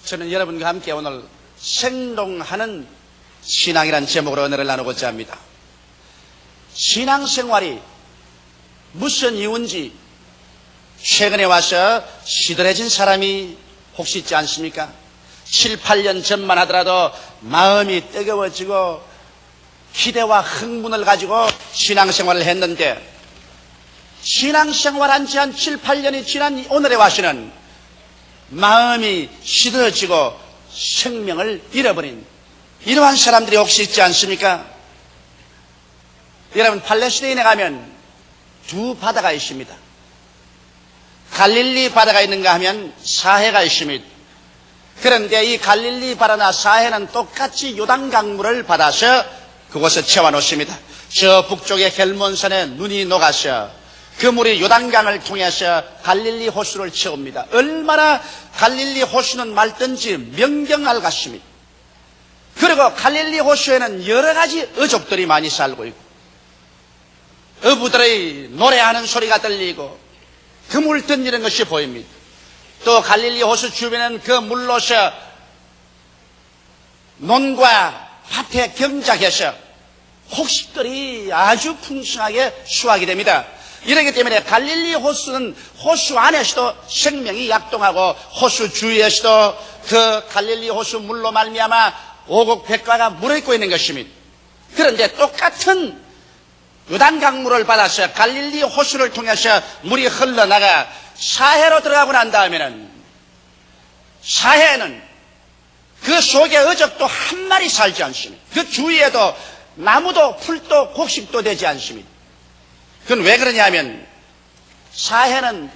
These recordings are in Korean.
저는 여러분과 함께 오늘 생동하는 신앙이란 제목으로 은혜를 나누고자 합니다. 신앙생활이 무슨 이유인지 최근에 와서 시들해진 사람이 혹시 있지 않습니까? 7, 8년 전만 하더라도 마음이 뜨거워지고 기대와 흥분을 가지고 신앙생활을 했는데 신앙생활한 지 한 7, 8년이 지난 오늘에 와서는 마음이 시들어지고 생명을 잃어버린 이러한 사람들이 혹시 있지 않습니까? 여러분, 팔레스타인에 가면 두 바다가 있습니다. 갈릴리 바다가 있는가 하면 사해가 있습니다. 그런데 이 갈릴리 바다나 사해는 똑같이 요단강물을 받아서 그곳에 채워놓습니다. 저 북쪽의 헬몬산에 눈이 녹아서 그 물이 요단강을 통해서 갈릴리 호수를 채웁니다. 얼마나 갈릴리 호수는 맑든지 명경알 같습니다. 그리고 갈릴리 호수에는 여러 가지 어족들이 많이 살고 있고 어부들의 노래하는 소리가 들리고 그물 던지는 것이 보입니다. 또 갈릴리 호수 주변에는 그 물로서 논과 밭에 경작해서 곡식들이 아주 풍성하게 수확이 됩니다. 이렇기 때문에 갈릴리 호수는 호수 안에서도 생명이 약동하고 호수 주위에서도 그 갈릴리 호수 물로 말미암아 오곡백과가 물어있고 있는 것입니다. 그런데 똑같은 요단강물을 받아서 갈릴리 호수를 통해서 물이 흘러나가 사해로 들어가고 난 다음에는 사해는 그 속에 어적도 한 마리 살지 않습니다. 그 주위에도 나무도 풀도 곡식도 되지 않습니다. 그건 왜 그러냐면 사해는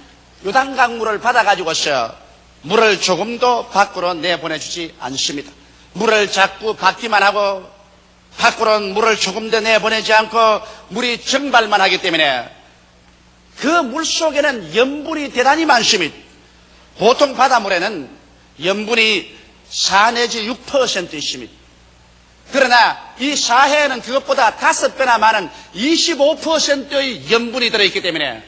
요단강물을 받아가지고서 물을 조금도 밖으로 내보내주지 않습니다. 물을 자꾸 받기만 하고 밖으로는 물을 조금 더 내보내지 않고 물이 증발만 하기 때문에 그 물 속에는 염분이 대단히 많습니다. 보통 바닷물에는 염분이 4 내지 6% 있습니다. 그러나 이 사해에는 그것보다 5배나 많은 25%의 염분이 들어있기 때문에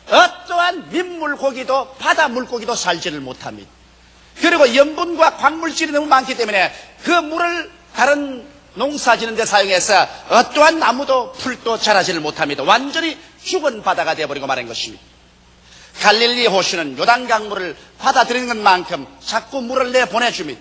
어떠한 민물고기도 바다 물고기도 살지를 못합니다. 그리고 염분과 광물질이 너무 많기 때문에 그 물을 다른 농사 지는 데 사용해서 어떠한 나무도 풀도 자라지를 못합니다. 완전히 죽은 바다가 되어버리고 말한 것입니다. 갈릴리 호수는 요단강물을 받아들이는 것만큼 자꾸 물을 내보내줍니다.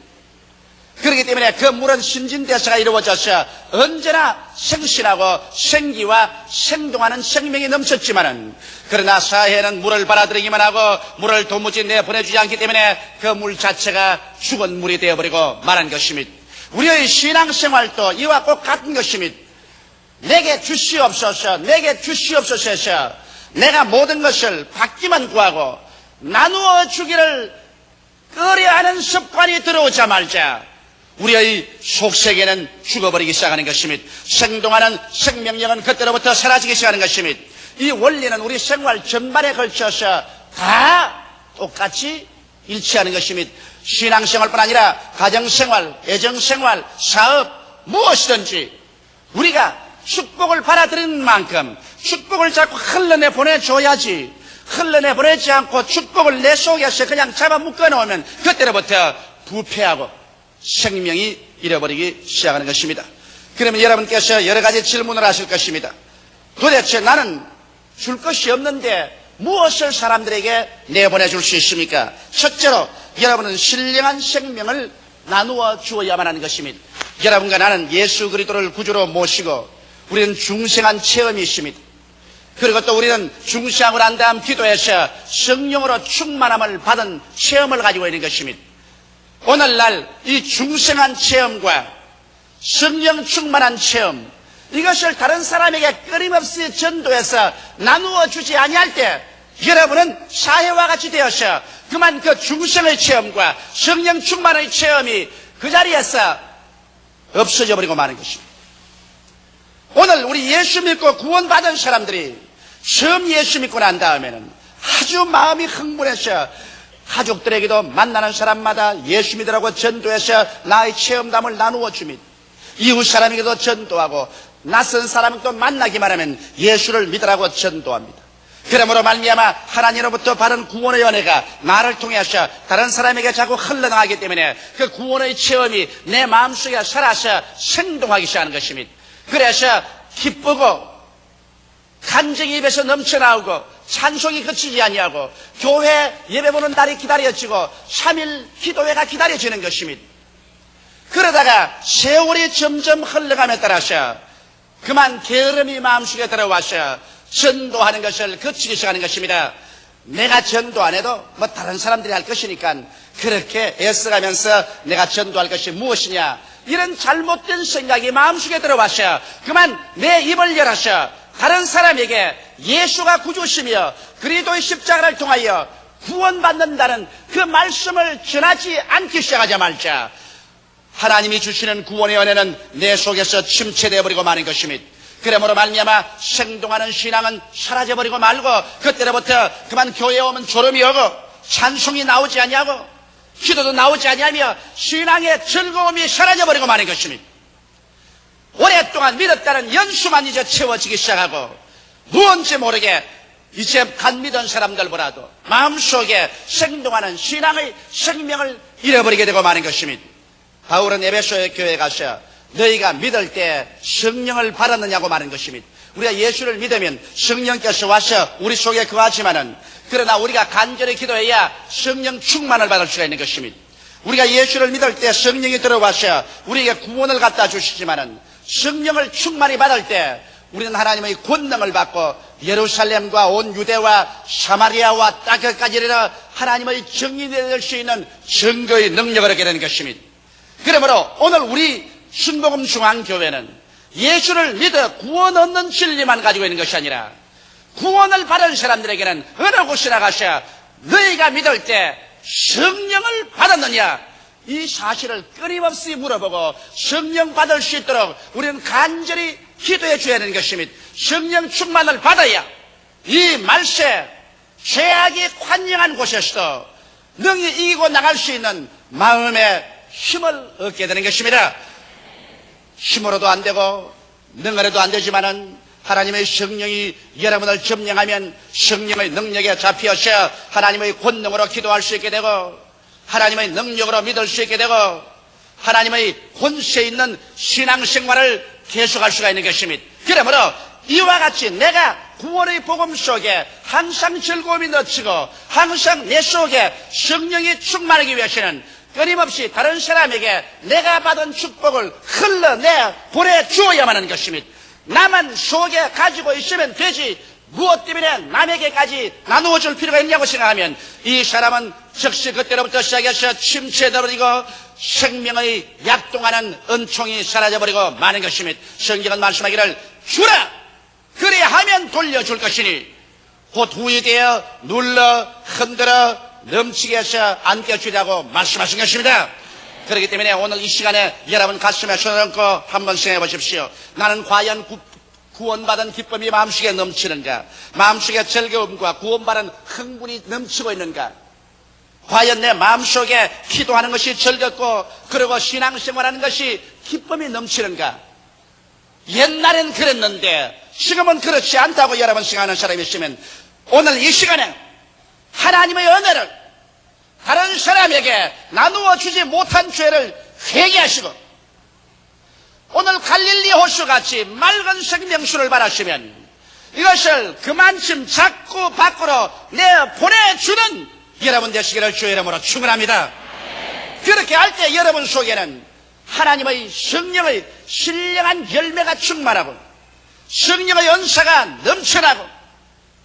그렇기 때문에 그 물은 신진대사가 이루어져서 언제나 생신하고 생기와 생동하는 생명이 넘쳤지만은 그러나 사해는 물을 받아들이기만 하고 물을 도무지 내보내주지 않기 때문에 그 물 자체가 죽은 물이 되어버리고 말한 것입니다. 우리의 신앙생활도 이와 꼭 같은 것입니다. 내게 주시옵소서, 내게 주시옵소서 해서 내가 모든 것을 받기만 구하고 나누어 주기를 꺼려하는 습관이 들어오자마자 우리의 속세계는 죽어버리기 시작하는 것입니다. 생동하는 생명력은 그때로부터 사라지기 시작하는 것입니다. 이 원리는 우리 생활 전반에 걸쳐서 다 똑같이 일치하는 것입니다. 신앙생활뿐 아니라 가정생활, 애정생활, 사업 무엇이든지 우리가 축복을 받아들이는 만큼 축복을 자꾸 흘러내 보내줘야지, 흘러내보내지 않고 축복을 내 속에서 그냥 잡아 묶어놓으면 그때로부터 부패하고 생명이 잃어버리기 시작하는 것입니다. 그러면 여러분께서 여러 가지 질문을 하실 것입니다. 도대체 나는 줄 것이 없는데 무엇을 사람들에게 내보내줄 수 있습니까? 첫째로 여러분은 신령한 생명을 나누어 주어야만 하는 것입니다. 여러분과 나는 예수 그리스도를 구주로 모시고 우리는 중생한 체험이 있습니다. 그리고 또 우리는 중생하고 난 다음 기도해서 성령으로 충만함을 받은 체험을 가지고 있는 것입니다. 오늘날 이 중생한 체험과 성령 충만한 체험, 이것을 다른 사람에게 끊임없이 전도해서 나누어 주지 아니할 때 여러분은 사해와 같이 되어서 그만 그 중생의 체험과 성령 충만의 체험이 그 자리에서 없어져 버리고 마는 것입니다. 오늘 우리 예수 믿고 구원받은 사람들이 처음 예수 믿고 난 다음에는 아주 마음이 흥분해서 가족들에게도 만나는 사람마다 예수 믿으라고 전도해서 나의 체험담을 나누어 줍니다. 이웃 사람에게도 전도하고 낯선 사람을 또 만나기만 하면 예수를 믿으라고 전도합니다. 그러므로 말미암아 하나님으로부터 받은 구원의 은혜가 나를 통해 하셔 다른 사람에게 자꾸 흘러나가기 때문에 그 구원의 체험이 내 마음속에 살아서 생동하기 시작하는 것입니다. 그래서 기쁘고 간증이 입에서 넘쳐나오고 찬송이 그치지 아니하고 교회 예배 보는 날이 기다려지고 3일 기도회가 기다려지는 것입니다. 그러다가 세월이 점점 흘러감에 따라서 그만 게으름이 마음속에 들어와서 전도하는 것을 거치기 시작하는 것입니다. 내가 전도 안 해도 뭐 다른 사람들이 할 것이니까 그렇게 애써가면서 내가 전도할 것이 무엇이냐, 이런 잘못된 생각이 마음속에 들어와서 그만 내 입을 열어서 다른 사람에게 예수가 구주시며 그리스도의 십자가를 통하여 구원받는다는 그 말씀을 전하지 않기 시작하자마자 하나님이 주시는 구원의 은혜는 내 속에서 침체되어 버리고 마는 것입니다. 그러므로 말미암아 생동하는 신앙은 사라져버리고 말고 그때로부터 그만 교회에 오면 졸음이 오고 찬송이 나오지 아니하고 기도도 나오지 아니하며 신앙의 즐거움이 사라져버리고 마는 것입니다. 오랫동안 믿었다는 연수만 이제 채워지기 시작하고 무언지 모르게 이제 간 믿은 사람들보다도 마음속에 생동하는 신앙의 생명을 잃어버리게 되고 마는 것입니다. 바울은 에베소 교회에 가서 너희가 믿을 때 성령을 받았느냐고 말한 것입니다. 우리가 예수를 믿으면 성령께서 와서 우리 속에 거하지만은 그러나 우리가 간절히 기도해야 성령 충만을 받을 수가 있는 것입니다. 우리가 예수를 믿을 때 성령이 들어와서 우리에게 구원을 갖다 주시지만은 성령을 충만히 받을 때 우리는 하나님의 권능을 받고 예루살렘과 온 유대와 사마리아와 땅끝까지 이르러 하나님의 정인이 될 수 있는 증거의 능력을 얻게 되는 것입니다. 그러므로 오늘 우리 순복음 중앙교회는 예수를 믿어 구원 얻는 진리만 가지고 있는 것이 아니라 구원을 받은 사람들에게는 어느 곳이나 가서 너희가 믿을 때 성령을 받았느냐, 이 사실을 끊임없이 물어보고 성령 받을 수 있도록 우리는 간절히 기도해 줘야 되는 것입니다. 성령 충만을 받아야 이 말세 죄악이 관영한 곳에서도 능히 이기고 나갈 수 있는 마음의 힘을 얻게 되는 것입니다. 힘으로도 안 되고 능으로도 안 되지만은 하나님의 성령이 여러분을 점령하면 성령의 능력에 잡혀서 하나님의 권능으로 기도할 수 있게 되고 하나님의 능력으로 믿을 수 있게 되고 하나님의 권세 있는 신앙생활을 계속할 수가 있는 것입니다. 그러므로 이와 같이 내가 구원의 복음 속에 항상 즐거움이 넘치고 항상 내 속에 성령이 충만하기 위해서는 끊임없이 다른 사람에게 내가 받은 축복을 흘러내 보내주어야만 하는 것입니다. 나만 속에 가지고 있으면 되지 무엇 때문에 남에게까지 나누어 줄 필요가 있냐고 생각하면 이 사람은 즉시 그때로부터 시작해서 침체되어버리고 생명의 약동하는 은총이 사라져버리고 마는 것입니다. 성경은 말씀하기를 주라 그리하면 돌려줄 것이니 곧 후이되어 눌러 흔들어 넘치게 해서 안겨주라고 말씀하신 것입니다. 그렇기 때문에 오늘 이 시간에 여러분 가슴에 손을 얹고 한번 생각해 보십시오. 나는 과연 구원받은 기쁨이 마음속에 넘치는가? 마음속에 즐거움과 구원받은 흥분이 넘치고 있는가? 과연 내 마음속에 기도하는 것이 즐겁고 그리고 신앙생활하는 것이 기쁨이 넘치는가? 옛날엔 그랬는데 지금은 그렇지 않다고 여러분 생각하는 사람이 있으면 오늘 이 시간에 하나님의 은혜를 다른 사람에게 나누어 주지 못한 죄를 회개하시고 오늘 갈릴리 호수같이 맑은 생명수를 바라시면 이것을 그만큼 자꾸 밖으로 내보내주는 여러분 되시기를 주의 이름으로 축원합니다. 그렇게 할 때 여러분 속에는 하나님의 성령의 신령한 열매가 충만하고 성령의 은사가 넘쳐나고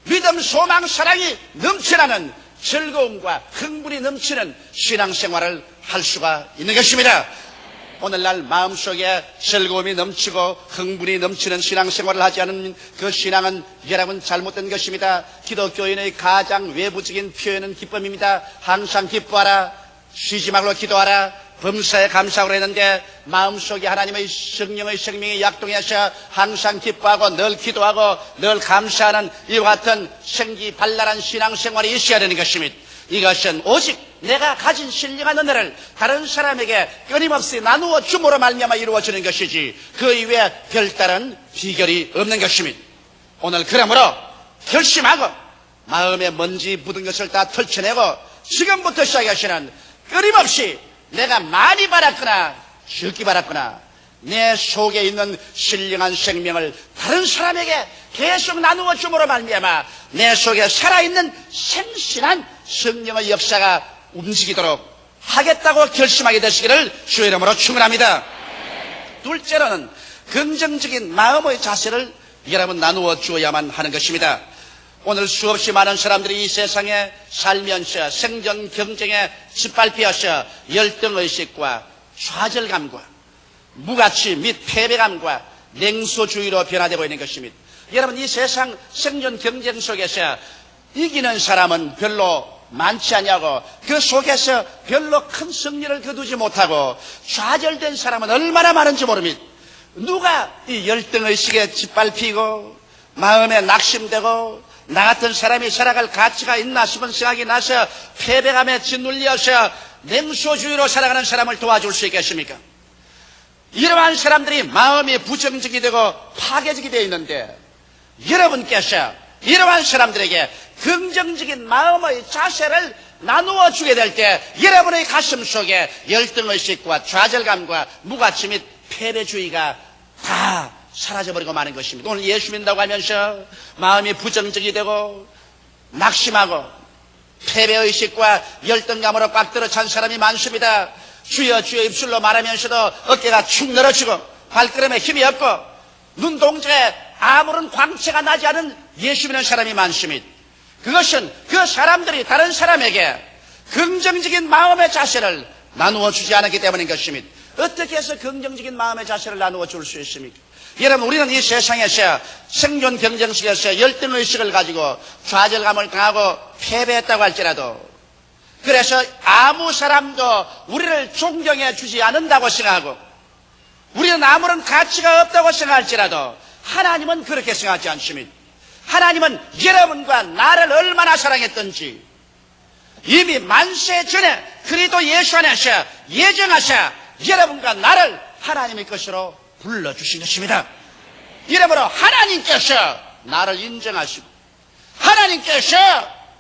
믿음, 소망, 사랑이 넘쳐나는 즐거움과 흥분이 넘치는 신앙생활을 할 수가 있는 것입니다. 오늘날 마음속에 즐거움이 넘치고 흥분이 넘치는 신앙생활을 하지 않은 그 신앙은 여러분 잘못된 것입니다. 기독교인의 가장 외부적인 표현은 기쁨입니다. 항상 기뻐하라, 쉬지 말고 기도하라, 범사에 감사하라 했는데 마음속에 하나님의 성령의 생명이 약동해서 항상 기뻐하고 늘 기도하고 늘 감사하는 이와 같은 생기발랄한 신앙생활이 있어야 되는 것입니다. 이것은 오직 내가 가진 신령한 은혜를 다른 사람에게 끊임없이 나누어 줌으로 말미암아 이루어지는 것이지 그 이외에 별다른 비결이 없는 것입니다. 오늘 그러므로 결심하고 마음에 먼지 묻은 것을 다 털쳐내고 지금부터 시작하시는 끊임없이 내가 많이 받았거나 적게 받았거나 내 속에 있는 신령한 생명을 다른 사람에게 계속 나누어 줌으로 말미암아 내 속에 살아있는 생신한 성령의 역사가 움직이도록 하겠다고 결심하게 되시기를 주의 이름으로 축원합니다. 둘째로는 긍정적인 마음의 자세를 여러분 나누어 주어야만 하는 것입니다. 오늘 수없이 많은 사람들이 이 세상에 살면서 생존 경쟁에 짓밟혀서 열등의식과 좌절감과 무가치 및 패배감과 냉소주의로 변화되고 있는 것입니다. 여러분, 이 세상 생존 경쟁 속에서 이기는 사람은 별로 많지 않냐고, 그 속에서 별로 큰 승리를 거두지 못하고 좌절된 사람은 얼마나 많은지 모릅니다. 누가 이 열등의식에 짓밟히고 마음에 낙심되고 나 같은 사람이 살아갈 가치가 있나 싶은 생각이 나서 패배감에 짓눌려서 냉소주의로 살아가는 사람을 도와줄 수 있겠습니까? 이러한 사람들이 마음이 부정적이 되고 파괴적이 되어 있는데 여러분께서 이러한 사람들에게 긍정적인 마음의 자세를 나누어 주게 될 때 여러분의 가슴 속에 열등의식과 좌절감과 무가치 및 패배주의가 다 사라져버리고 마는 것입니다. 오늘 예수 믿는다고 하면서 마음이 부정적이 되고 낙심하고 패배의식과 열등감으로 꽉 들어 찬 사람이 많습니다. 주여 주여 입술로 말하면서도 어깨가 축 늘어지고 발걸음에 힘이 없고 눈동자에 아무런 광채가 나지 않은 예수 믿는 사람이 많습니다. 그것은 그 사람들이 다른 사람에게 긍정적인 마음의 자세를 나누어 주지 않았기 때문인 것입니다. 어떻게 해서 긍정적인 마음의 자세를 나누어 줄 수 있습니까? 여러분, 우리는 이 세상에서 생존 경쟁 속에서 열등의식을 가지고 좌절감을 당하고 패배했다고 할지라도, 그래서 아무 사람도 우리를 존경해 주지 않는다고 생각하고 우리는 아무런 가치가 없다고 생각할지라도 하나님은 그렇게 생각하지 않습니다. 하나님은 여러분과 나를 얼마나 사랑했던지 이미 만세 전에 그리스도 예수 안에서 예정하사 여러분과 나를 하나님의 것으로 불러주신 것입니다. 이러므로 하나님께서 나를 인정하시고 하나님께서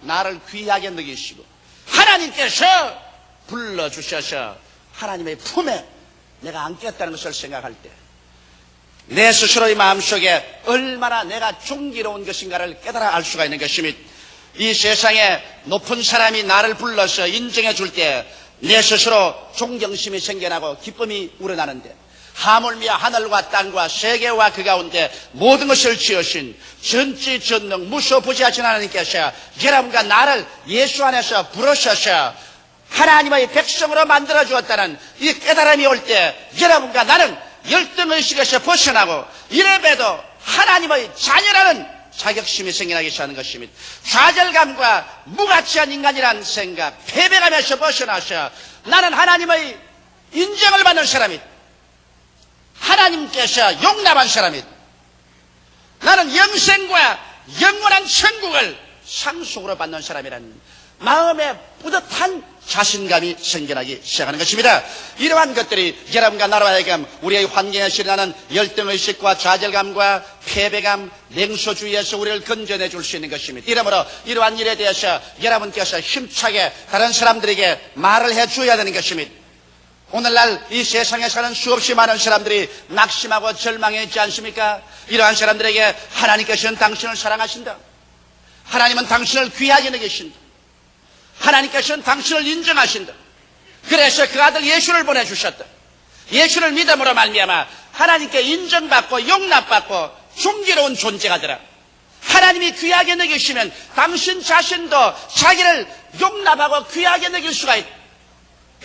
나를 귀하게 느끼시고 하나님께서 불러주셔서 하나님의 품에 내가 안겼다는 것을 생각할 때 내 스스로의 마음속에 얼마나 내가 존귀로운 것인가를 깨달아 알 수가 있는 것입니다. 이 세상에 높은 사람이 나를 불러서 인정해 줄 때 내 스스로 존경심이 생겨나고 기쁨이 우러나는데, 하물며 하늘과 땅과 세계와 그 가운데 모든 것을 지으신 전지전능 무소부지하신 하나님께서 여러분과 나를 예수 안에서 부르셔서 하나님의 백성으로 만들어 주었다는 이 깨달음이 올 때 여러분과 나는 열등의식에서 벗어나고 이래봬도 하나님의 자녀라는 자격심이 생겨나기 시작하는 것입니다. 좌절감과 무가치한 인간이라는 생각, 패배감에서 벗어나서 나는 하나님의 인정을 받는 사람이다, 하나님께서 용납한 사람이다, 나는 영생과 영원한 천국을 상속으로 받는 사람이라는 마음에 뿌듯한 자신감이 생겨나기 시작하는 것입니다. 이러한 것들이 여러분과 나로 하여금 우리의 환경에 실현하는 열등의식과 좌절감과 패배감, 냉소주의에서 우리를 건져내 줄 수 있는 것입니다. 이러므로 이러한 일에 대해서 여러분께서 힘차게 다른 사람들에게 말을 해줘야 되는 것입니다. 오늘날 이 세상에 사는 수없이 많은 사람들이 낙심하고 절망해 있지 않습니까? 이러한 사람들에게 하나님께서는 당신을 사랑하신다, 하나님은 당신을 귀하게 여기신다, 하나님께서는 당신을 인정하신다, 그래서 그 아들 예수를 보내주셨다, 예수를 믿음으로 말미암아 하나님께 인정받고 용납받고 존귀로운 존재가 되라, 하나님이 귀하게 여기시면 당신 자신도 자기를 용납하고 귀하게 여길 수가 있다.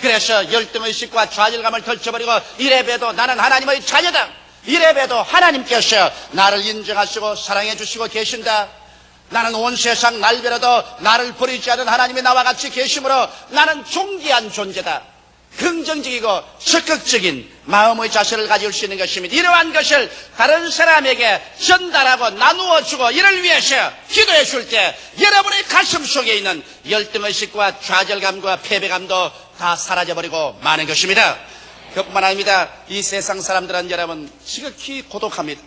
그래서 열등의식과 좌절감을 덜쳐버리고 이래봬도 나는 하나님의 자녀다, 이래봬도 하나님께서 나를 인정하시고 사랑해 주시고 계신다, 나는 온 세상 날벼라도 나를 버리지 않은 하나님이 나와 같이 계심으로 나는 존귀한 존재다, 긍정적이고 적극적인 마음의 자세를 가질 수 있는 것입니다. 이러한 것을 다른 사람에게 전달하고 나누어 주고 이를 위해서 기도해 줄 때 여러분의 가슴 속에 있는 열등의식과 좌절감과 패배감도 다 사라져버리고 마는 것입니다. 그뿐만 아닙니다. 이 세상 사람들은 여러분 지극히 고독합니다.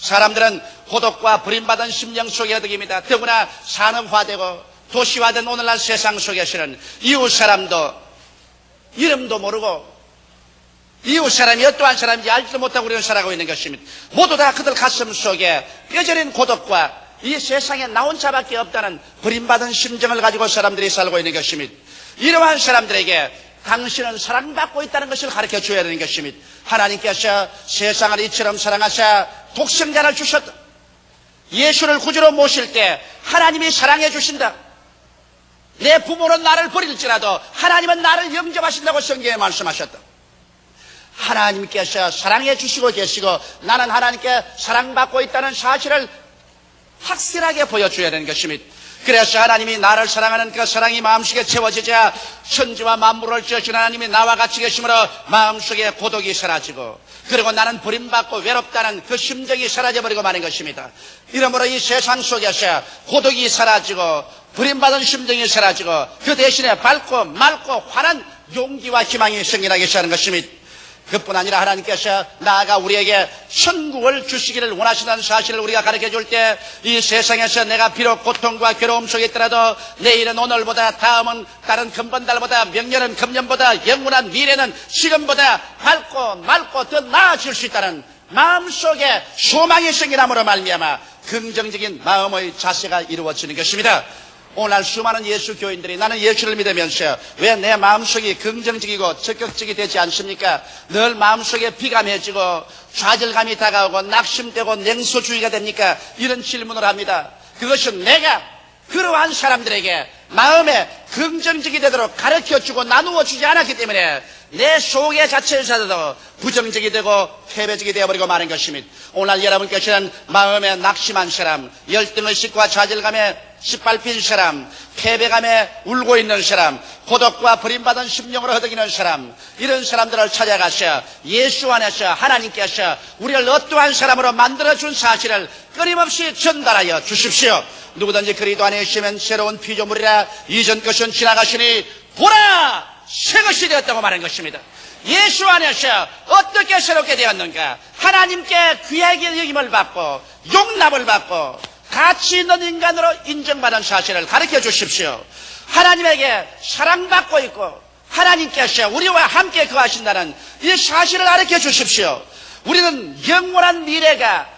사람들은 고독과 버림받은 심령 속에 어득입니다. 더구나 산업화되고 도시화된 오늘날 세상 속에서는 이웃 사람도 이름도 모르고 이웃 사람이 어떠한 사람인지 알지도 못하고 우리는 살아가고 있는 것입니다. 모두 다 그들 가슴 속에 뼈저린 고독과 이 세상에 나 혼자밖에 없다는 버림받은 심정을 가지고 사람들이 살고 있는 것입니다. 이러한 사람들에게 당신은 사랑받고 있다는 것을 가르쳐 줘야 되는 것입니다. 하나님께서 세상을 이처럼 사랑하사 독생자를 주셨다. 예수를 구주로 모실 때 하나님이 사랑해 주신다. 내 부모는 나를 버릴지라도 하나님은 나를 영접하신다고 성경에 말씀하셨다. 하나님께서 사랑해 주시고 계시고 나는 하나님께 사랑받고 있다는 사실을 확실하게 보여줘야 되는 것입니다. 그래서 하나님이 나를 사랑하는 그 사랑이 마음속에 채워지자 천지와 만물을 지으신 하나님이 나와 같이 계심으로 마음속에 고독이 사라지고 그리고 나는 버림받고 외롭다는 그 심정이 사라져버리고 마는 것입니다. 이러므로 이 세상 속에서 고독이 사라지고 버림받은 심정이 사라지고 그 대신에 밝고 맑고 환한 용기와 희망이 생겨나게 하는 것입니다. 그뿐 아니라 하나님께서 나아가 우리에게 천국을 주시기를 원하시는 사실을 우리가 가르쳐줄 때 이 세상에서 내가 비록 고통과 괴로움 속에 있더라도 내일은 오늘보다 다음은 다른 금번달보다 명년은 금년보다 영원한 미래는 지금보다 밝고 맑고 더 나아질 수 있다는 마음속에 소망이 생겨남으로 말미암아 긍정적인 마음의 자세가 이루어지는 것입니다. 오늘 수많은 예수 교인들이 나는 예수를 믿으면서 왜 내 마음속이 긍정적이고 적극적이 되지 않습니까? 늘 마음속에 비감해지고 좌절감이 다가오고 낙심되고 냉소주의가 됩니까? 이런 질문을 합니다. 그것은 내가 그러한 사람들에게 마음에 긍정적이 되도록 가르쳐주고 나누어주지 않았기 때문에 내 속의 자체에서도 부정적이 되고 패배적이 되어버리고 마는 것입니다. 오늘 여러분께서는 마음에 낙심한 사람, 열등의식과 좌절감에 짓밟힌 사람, 패배감에 울고 있는 사람, 고독과 버림받은 심령으로 허덕이는 사람, 이런 사람들을 찾아가서 예수 안에서 하나님께서 우리를 어떠한 사람으로 만들어준 사실을 끊임없이 전달하여 주십시오. 누구든지 그리스도 안에 있으면 새로운 피조물이라 이전 것은 지나가시니 보라 새 것이 되었다고 말하는 것입니다. 예수 안에서 어떻게 새롭게 되었는가? 하나님께 귀하게 여김을 받고 용납을 받고 가치 있는 인간으로 인정받은 사실을 가르쳐 주십시오. 하나님에게 사랑받고 있고 하나님께서 우리와 함께 거하신다는 이 사실을 가르쳐 주십시오. 우리는 영원한 미래가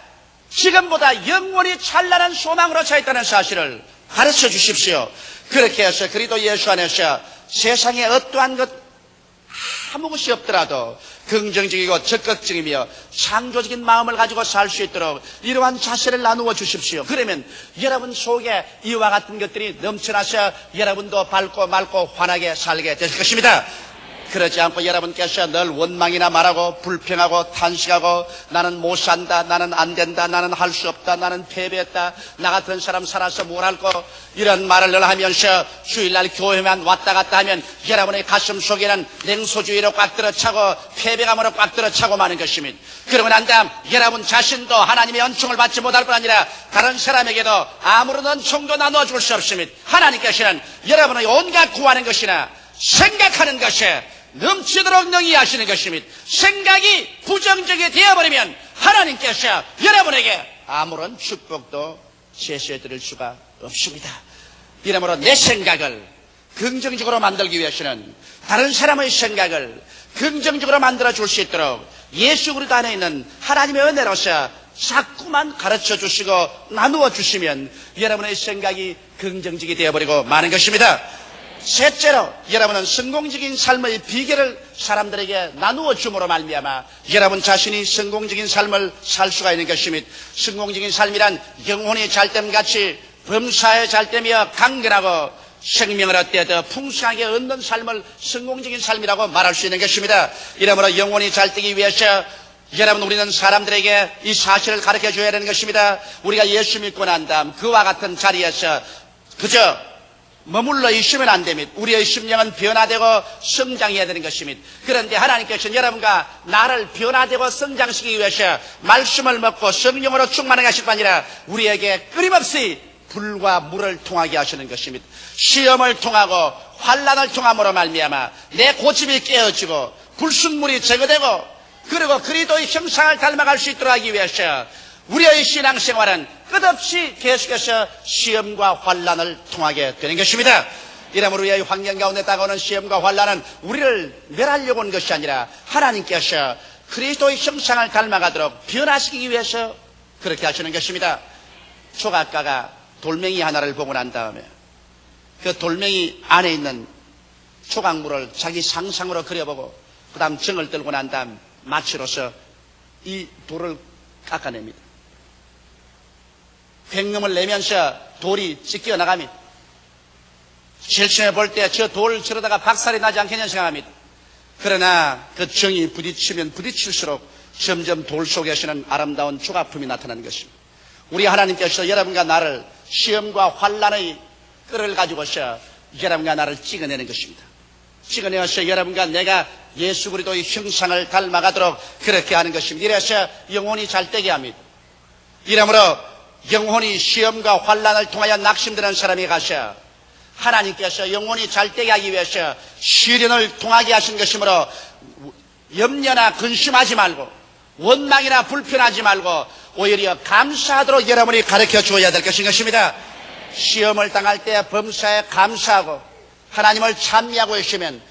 지금보다 영원히 찬란한 소망으로 차 있다는 사실을 가르쳐 주십시오. 그렇게 해서 그리스도 예수 안에서 세상에 어떠한 것 아무것이 없더라도 긍정적이고 적극적이며 창조적인 마음을 가지고 살 수 있도록 이러한 자세를 나누어 주십시오. 그러면 여러분 속에 이와 같은 것들이 넘쳐나서 여러분도 밝고 맑고 환하게 살게 될 것입니다. 그러지 않고 여러분께서 늘 원망이나 말하고 불평하고 탄식하고 나는 못 산다, 나는 안 된다, 나는 할 수 없다, 나는 패배했다, 나 같은 사람 살아서 뭘 할 거, 이런 말을 늘 하면서 주일날 교회만 왔다 갔다 하면 여러분의 가슴 속에는 냉소주의로 꽉 들어차고 패배감으로 꽉 들어차고 마는 것입니다. 그러고 난 다음 여러분 자신도 하나님의 은총을 받지 못할 뿐 아니라 다른 사람에게도 아무런 은총도 나누어 줄 수 없습니다. 하나님께서는 여러분의 온갖 구하는 것이나 생각하는 것에 넘치도록 능히 하시는 것입니다. 생각이 부정적이 되어버리면 하나님께서 여러분에게 아무런 축복도 제시해 드릴 수가 없습니다. 이러므로 내 생각을 긍정적으로 만들기 위해서는 다른 사람의 생각을 긍정적으로 만들어 줄 수 있도록 예수 그리스도 안에 있는 하나님의 은혜로서 자꾸만 가르쳐 주시고 나누어 주시면 여러분의 생각이 긍정적이 되어버리고 마는 것입니다. 셋째로 여러분은 성공적인 삶의 비결을 사람들에게 나누어 줌으로 말미암아 여러분 자신이 성공적인 삶을 살 수가 있는 것입니다. 성공적인 삶이란 영혼이 잘됨같이 범사에 잘되며 강건하고 생명을 얻되 더 풍성하게 얻는 삶을 성공적인 삶이라고 말할 수 있는 것입니다. 이러므로 영혼이 잘되기 위해서 여러분 우리는 사람들에게 이 사실을 가르쳐 줘야 되는 것입니다. 우리가 예수 믿고 난 다음 그와 같은 자리에서 그저 머물러 있으면 안 됩니다. 우리의 심령은 변화되고 성장해야 되는 것입니다. 그런데 하나님께서는 여러분과 나를 변화되고 성장시키기 위해서 말씀을 먹고 성령으로 충만하게 하실 뿐 아니라 우리에게 끊임없이 불과 물을 통하게 하시는 것입니다. 시험을 통하고 환난을 통함으로 말미암아 내 고집이 깨어지고 불순물이 제거되고 그리고 그리스도의 형상을 닮아갈 수 있도록 하기 위해서 우리의 신앙생활은 끝없이 계속해서 시험과 환난을 통하게 되는 것입니다. 이러므로 우리의 환경 가운데 다가오는 시험과 환난은 우리를 멸하려고 온 것이 아니라 하나님께서 그리스도의 형상을 닮아가도록 변화시키기 위해서 그렇게 하시는 것입니다. 조각가가 돌멩이 하나를 보고 난 다음에 그 돌멩이 안에 있는 조각물을 자기 상상으로 그려보고 그 다음 정을 들고 난 다음 마취로서 이 돌을 깎아냅니다. 횡름을 내면서 돌이 찢겨 나갑니다. 실천해 볼 때 저 돌을 치르다가 박살이 나지 않겠냐 생각합니다. 그러나 그 정이 부딪히면 부딪힐수록 점점 돌 속에서는 아름다운 조각품이 나타나는 것입니다. 우리 하나님께서 여러분과 나를 시험과 환난의 끈을 가지고서 여러분과 나를 찍어내는 것입니다. 찍어내어서 여러분과 내가 예수 그리스도의 형상을 닮아가도록 그렇게 하는 것입니다. 이래서 영혼이 잘되게 합니다. 이러므로 영혼이 시험과 환난을 통하여 낙심되는 사람이 가셔 하나님께서 영혼이 잘되게 하기 위해서 시련을 통하게 하신 것이므로 염려나 근심하지 말고 원망이나 불편하지 말고 오히려 감사하도록 여러분이 가르쳐 주어야 될 것입니다. 시험을 당할 때 범사에 감사하고 하나님을 찬미하고 있으면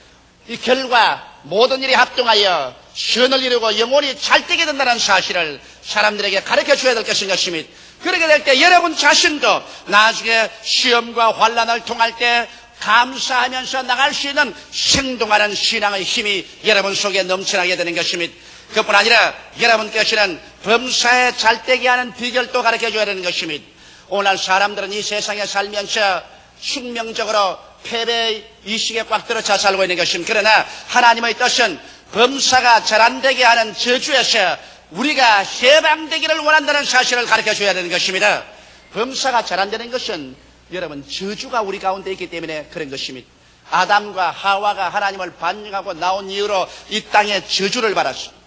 이 결과 모든 일이 합동하여 선을 이루고 영혼이 잘되게 된다는 사실을 사람들에게 가르쳐 줘야 될 것입니다. 그렇게 될 때 여러분 자신도 나중에 시험과 환난을 통할 때 감사하면서 나갈 수 있는 생동하는 신앙의 힘이 여러분 속에 넘쳐나게 되는 것입니다. 그뿐 아니라 여러분께서는 범사에 잘되게 하는 비결도 가르쳐 줘야 되는 것입니다. 오늘 사람들은 이 세상에 살면서 숙명적으로 패배의 이식에 꽉 들어차 살고 있는 것입니다. 그러나 하나님의 뜻은 범사가 잘 안 되게 하는 저주에서 우리가 해방되기를 원한다는 사실을 가르쳐 줘야 되는 것입니다. 범사가 잘 안 되는 것은 여러분 저주가 우리 가운데 있기 때문에 그런 것입니다. 아담과 하와가 하나님을 반역하고 나온 이후로 이 땅에 저주를 받았습니다.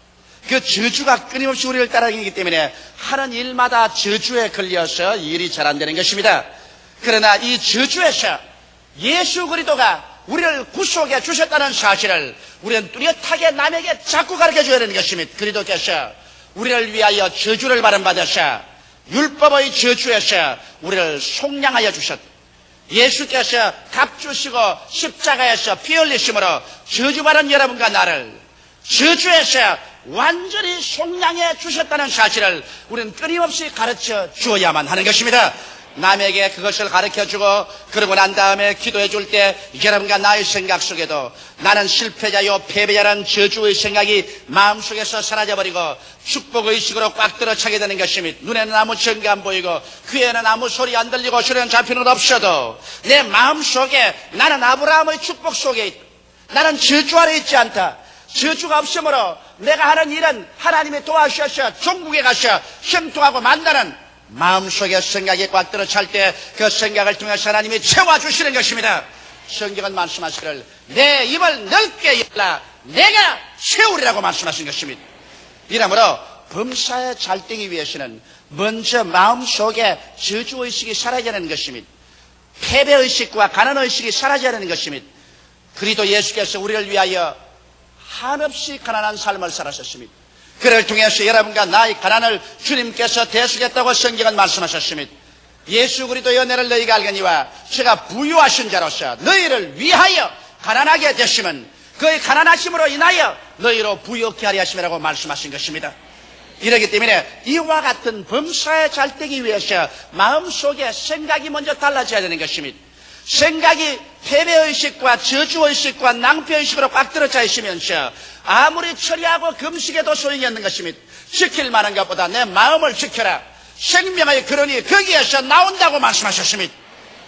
그 저주가 끊임없이 우리를 따라다니기 때문에 하는 일마다 저주에 걸려서 일이 잘 안 되는 것입니다. 그러나 이 저주에서 예수 그리스도가 우리를 구속해 주셨다는 사실을 우리는 뚜렷하게 남에게 자꾸 가르쳐 줘야 되는 것입니다. 그리스도께서 우리를 위하여 저주를 받으셔 율법의 저주에서 우리를 속량하여 주셨다. 예수께서 값주시고 십자가에서 피 흘리심으로 저주받은 여러분과 나를 저주에서 완전히 속량해 주셨다는 사실을 우리는 끊임없이 가르쳐 주어야만 하는 것입니다. 남에게 그것을 가르쳐주고 그러고 난 다음에 기도해 줄 때 여러분과 나의 생각 속에도 나는 실패자요 패배자라는 저주의 생각이 마음속에서 사라져버리고 축복의식으로 꽉 들어차게 되는 것입니다. 눈에는 아무 증거 안 보이고 귀에는 아무 소리 안 들리고 소리는 잡히는 없어도 내 마음속에 나는 아브라함의 축복 속에 있다. 나는 저주 아래 있지 않다. 저주가 없으므로 내가 하는 일은 하나님이 도와주셔서 종국에 가서 형통하고 만나는 마음속에 생각이 꽉 들어찰 때 그 생각을 통해서 하나님이 채워주시는 것입니다. 성경은 말씀하시기를 내 입을 넓게 열라 내가 채우리라고 말씀하신 것입니다. 이러므로 범사에 잘되기 위해서는 먼저 마음속에 저주의식이 사라져야 하는 것입니다. 패배의식과 가난의식이 사라져야 하는 것입니다. 그리스도 예수께서 우리를 위하여 한없이 가난한 삶을 살았습니다. 그를 통해서 여러분과 나의 가난을 주님께서 대수겠다고 성경은 말씀하셨습니다. 예수 그리스도의 은혜를 너희가 알거니와 제가 부유하신 자로서 너희를 위하여 가난하게 되시면 그의 가난하심으로 인하여 너희로 부유케 하려 하심이라고 말씀하신 것입니다. 이러기 때문에 이와 같은 범사에 잘되기 위해서 마음속에 생각이 먼저 달라져야 되는 것입니다. 생각이 패배의식과 저주의식과 낭패의식으로 꽉 들어차 있으면서 아무리 처리하고 금식해도 소용이 없는 것입니다. 지킬 만한 것보다 내 마음을 지켜라. 생명의 근원이 거기에서 나온다고 말씀하셨습니다.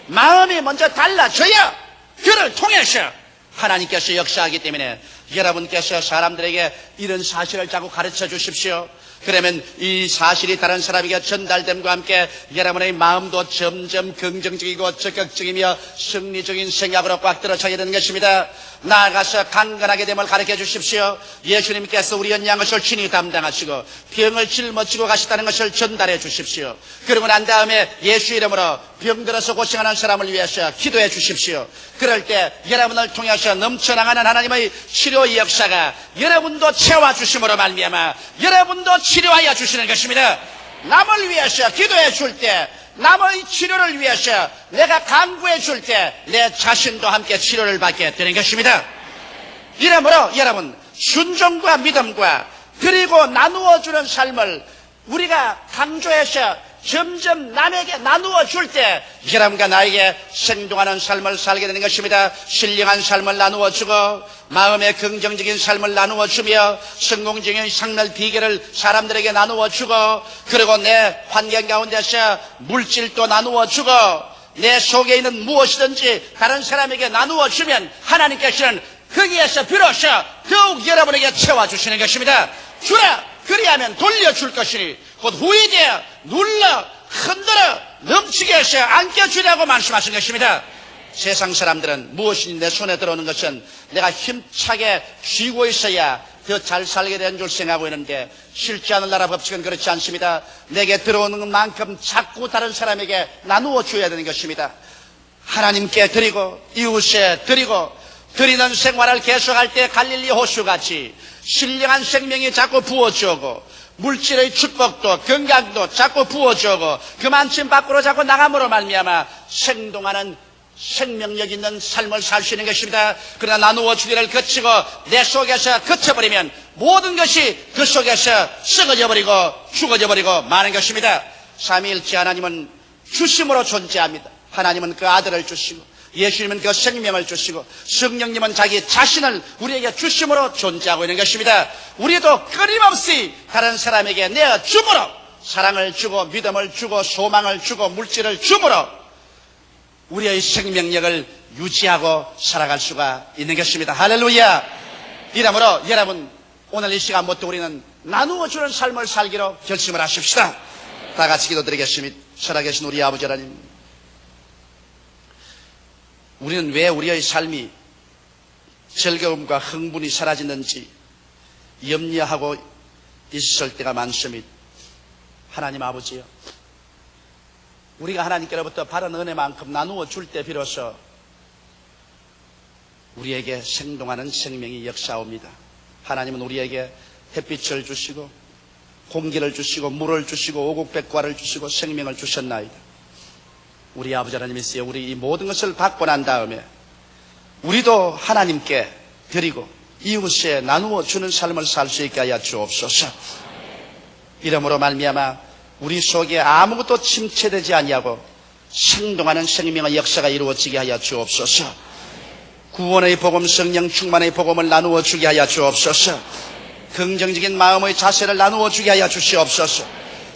마음이 먼저 달라져야 그를 통해서 하나님께서 역사하기 때문에 여러분께서 사람들에게 이런 사실을 자꾸 가르쳐 주십시오. 그러면 이 사실이 다른 사람에게 전달됨과 함께 여러분의 마음도 점점 긍정적이고 적극적이며 승리적인 생각으로 꽉 들어차게 되는 것입니다. 나아가서 강건하게 됨을 가르쳐 주십시오. 예수님께서 우리 연약한 것을 친히 담당하시고 병을 짊어지고 가셨다는 것을 전달해 주십시오. 그러고 난 다음에 예수 이름으로 병들어서 고생하는 사람을 위해서 기도해 주십시오. 그럴 때 여러분을 통해서 넘쳐나가는 하나님의 치료의 역사가 여러분도 채워주심으로 말미암아 여러분도 치료하여 주시는 것입니다. 남을 위해서 기도해 줄 때, 남의 치료를 위해서 내가 간구해 줄 때 내 자신도 함께 치료를 받게 되는 것입니다. 이러므로 여러분, 순종과 믿음과 그리고 나누어 주는 삶을 우리가 강조해서 점점 남에게 나누어 줄 때 여러분과 나에게 생동하는 삶을 살게 되는 것입니다. 신령한 삶을 나누어 주고 마음의 긍정적인 삶을 나누어 주며 성공적인 삶의 비결을 사람들에게 나누어 주고 그리고 내 환경 가운데서 물질도 나누어 주고 내 속에 있는 무엇이든지 다른 사람에게 나누어 주면 하나님께서는 거기에서 비로소 더욱 여러분에게 채워주시는 것입니다. 주라 그리하면 돌려줄 것이니 곧 후이되어 눌러 흔들어 넘치게 해서 안겨주려고 말씀하신 것입니다. 세상 사람들은 무엇이 내 손에 들어오는 것은 내가 힘차게 쥐고 있어야 더 잘 살게 된 줄 생각하고 있는데 실제 하는 나라 법칙은 그렇지 않습니다. 내게 들어오는 만큼 자꾸 다른 사람에게 나누어 줘야 되는 것입니다. 하나님께 드리고 이웃에 드리고 드리는 생활을 계속할 때 갈릴리 호수같이 신령한 생명이 자꾸 부어주고 물질의 축복도 건강도 자꾸 부어주고 그만큼 밖으로 자꾸 나감으로 말미암아 생동하는 생명력 있는 삶을 살 수 있는 것입니다. 그러나 나누어 주기를 거치고 내 속에서 거쳐버리면 모든 것이 그 속에서 썩어져 버리고 죽어져 버리고 마는 것입니다. 삼위일체 하나님은 주심으로 존재합니다. 하나님은 그 아들을 주시고 예수님은 그 생명을 주시고 성령님은 자기 자신을 우리에게 주심으로 존재하고 있는 것입니다. 우리도 끊임없이 다른 사람에게 내어 줌으로 사랑을 주고 믿음을 주고 소망을 주고 물질을 줌으로 우리의 생명력을 유지하고 살아갈 수가 있는 것입니다. 할렐루야. 이러므로 여러분 오늘 이 시간부터 우리는 나누어주는 삶을 살기로 결심을 하십시다. 다 같이 기도드리겠습니다. 살아계신 우리 아버지 하나님, 우리는 왜 우리의 삶이 즐거움과 흥분이 사라지는지 염려하고 있을 때가 많습니다. 하나님 아버지요, 우리가 하나님께로부터 바른 은혜만큼 나누어 줄 때 비로소 우리에게 생동하는 생명이 역사옵니다. 하나님은 우리에게 햇빛을 주시고 공기를 주시고 물을 주시고 오곡백과를 주시고 생명을 주셨나이다. 우리 아버지 하나님이시여, 우리 이 모든 것을 받고 난 다음에 우리도 하나님께 드리고 이웃에 나누어 주는 삶을 살 수 있게 하여 주옵소서. 이러므로 말미암아 우리 속에 아무것도 침체되지 아니하고 생동하는 생명의 역사가 이루어지게 하여 주옵소서. 구원의 복음, 성령 충만의 복음을 나누어 주게 하여 주옵소서. 긍정적인 마음의 자세를 나누어 주게 하여 주시옵소서.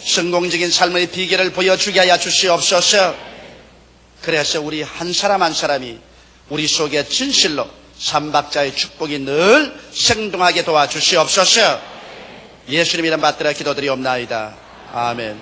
성공적인 삶의 비결을 보여주게 하여 주시옵소서. 그래서 우리 한 사람 한 사람이 우리 속에 진실로 삼박자의 축복이 늘 생동하게 도와주시옵소서. 예수님 이름 받들어 기도드리옵나이다. 아멘.